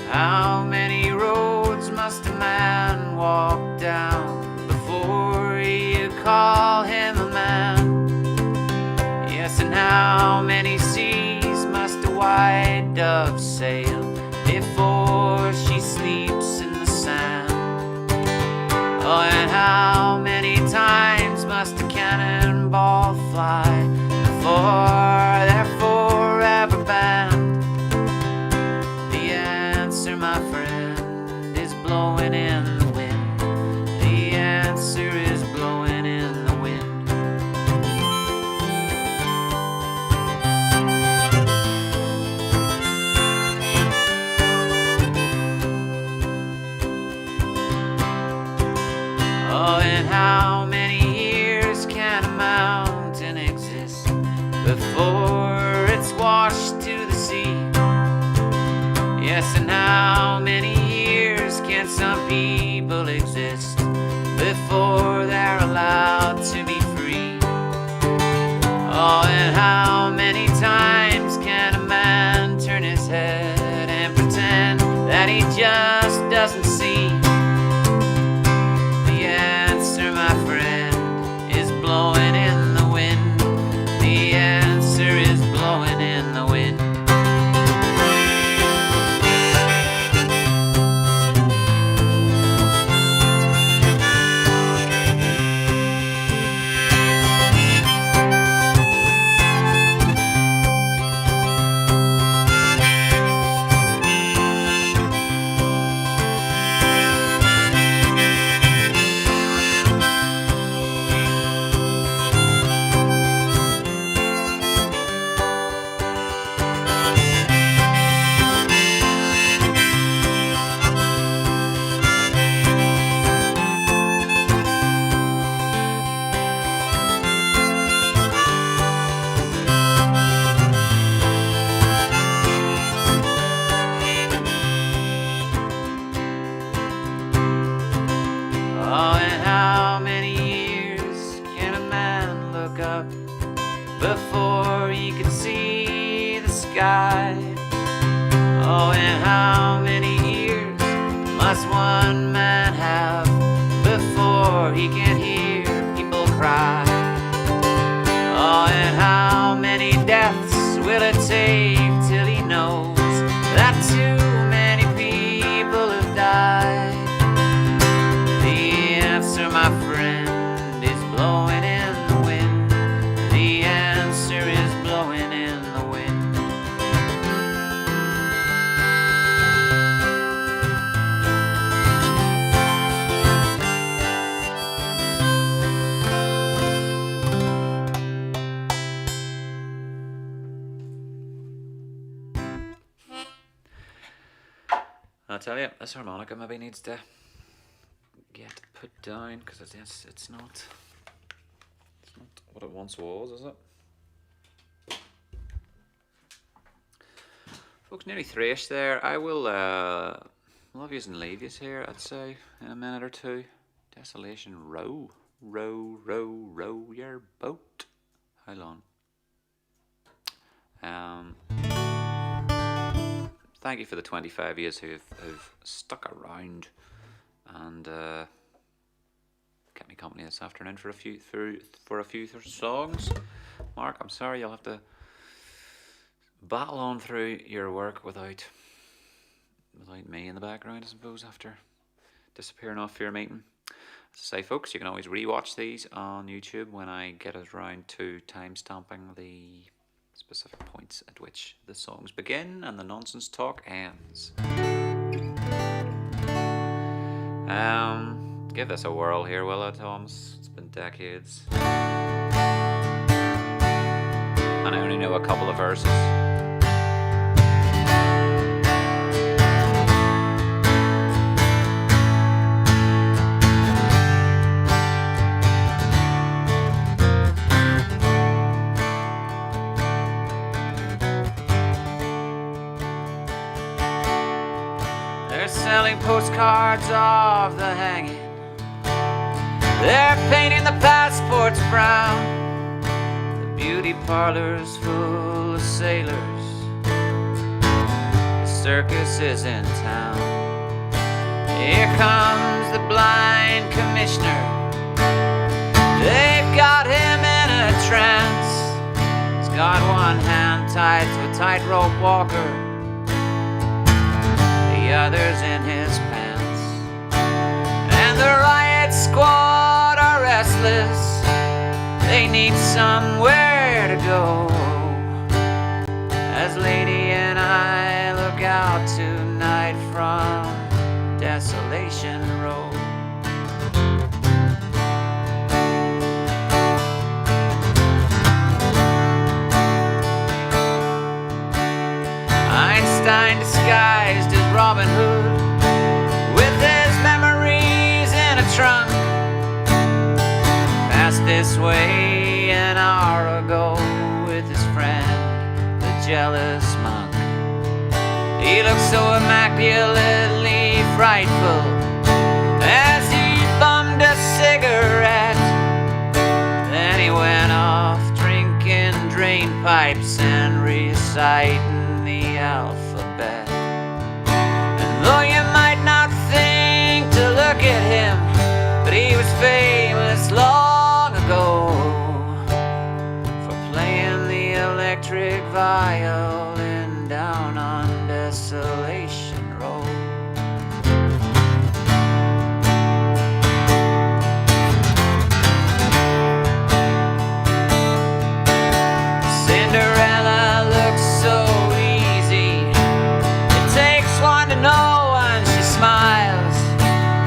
Speaker 1: How many roads must a man walk down before you call him a man? Yes, and how many seas must a white dove sail before she sleeps in the sand? Oh, and how many times must a cannonball fly before they're forever banned? My friend, is blowing in the wind. The answer is blowing in the wind. Oh, and how many years can a mountain exist before it's washed to the sea? Yes, and how many years can some people exist before they're allowed to be free? Oh, and how many times can a man turn his head and pretend that he just doesn't see? The answer, my friend, is blowing in the wind. The answer is blowing in the wind. Before he could see the sky. Oh, and how many years must one man have before he can hear people cry? Oh, and how many deaths will it take till he knows that too many people have died? The answer, my friend, is blowing in the wind. The answer is blowing in the wind. I tell you, this harmonica maybe needs to get put down because it's not what it once was, is it? Folks, nearly 3ish there. I will love yous and leave yous here, I'd say, in a minute or two. Desolation Row. Row, row, row your boat. How long? Thank you for the 25 years who've stuck around and kept me company this afternoon for a few songs. Mark, I'm sorry, you'll have to battle on through your work without me in the background, I suppose, after disappearing off for your meeting. As I say, folks, you can always rewatch these on YouTube when I get it around to timestamping the specific points at which the songs begin and the nonsense talk ends. Give this a whirl here, will I, Thomas? It's been decades. And I only know a couple of verses. They're selling postcards of the hanging. They're painting the passports brown. The beauty parlor's full of sailors. The circus is in town. Here comes the blind commissioner. They've got him in a trance. He's got one hand tied to a tightrope walker, the other's in his pants. And the riot squad are restless. They need somewhere to go. As Lady and I look out tonight from Desolation Row. Einstein disguised as Robin Hood, with his memories in a trunk. Passed this way an hour ago with his friend, the jealous monk. He looked so immaculately frightful as he bummed a cigarette. Then he went off drinking drain pipes and reciting the alphabet. And though you might not think to look at him, but he was famous long ago for playing the electric violin down on Desolation Row. Cinderella looks so easy. It takes one to know when she smiles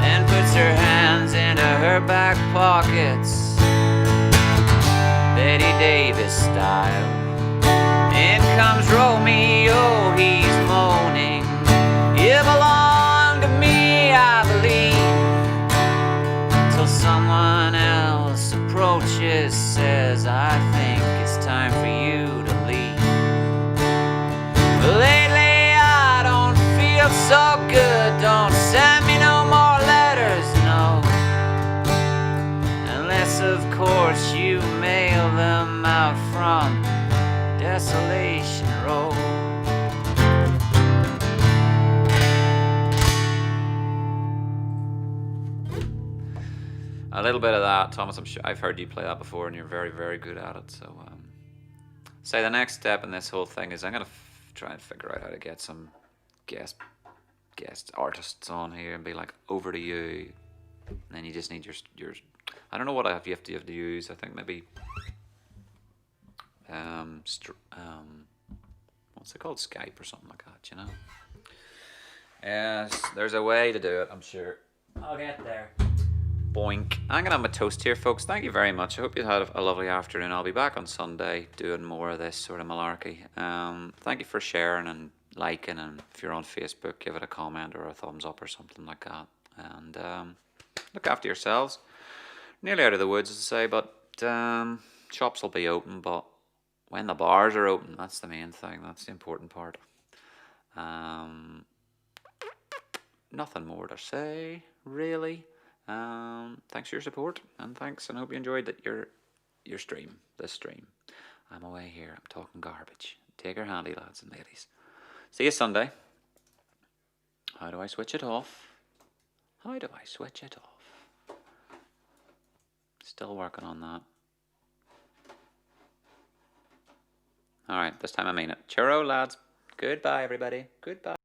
Speaker 1: and puts her hands into her back pockets, Betty Davis style. In comes Romeo, he's moaning. You belong to me, I believe. Till someone else approaches, says, I think it's time for you to leave. But lately I don't feel so good. Don't send me no more letters, no. Unless of course you mail them out from Desolation Row. A little bit of that, Thomas. I'm sure I've heard you play that before, and you're very, very good at it. So, say the next step in this whole thing is I'm gonna try and figure out how to get some guest artists on here and be like, over to you. And then you just need your I don't know what you have to use. I think maybe what's it called, Skype or something like that, you know. Yes, there's a way to do it, I'm sure. I'll get there. Boink. I'm gonna have my toast here, folks. Thank you very much. I hope you had a lovely afternoon. I'll be back on Sunday doing more of this sort of malarkey. Thank you for sharing and liking, and if you're on Facebook, give it a comment or a thumbs up or something like that. And look after yourselves. Nearly out of the woods, as I say, but shops will be open. But when the bars are open, that's the main thing. That's the important part. Nothing more to say, really. Thanks for your support, and thanks, and hope you enjoyed your stream, this stream. I'm away here, I'm talking garbage. Take her handy, lads and ladies. See you Sunday. How do I switch it off? How do I switch it off? Still working on that. Alright, this time I mean it. Cheerio, lads. Goodbye, everybody. Goodbye.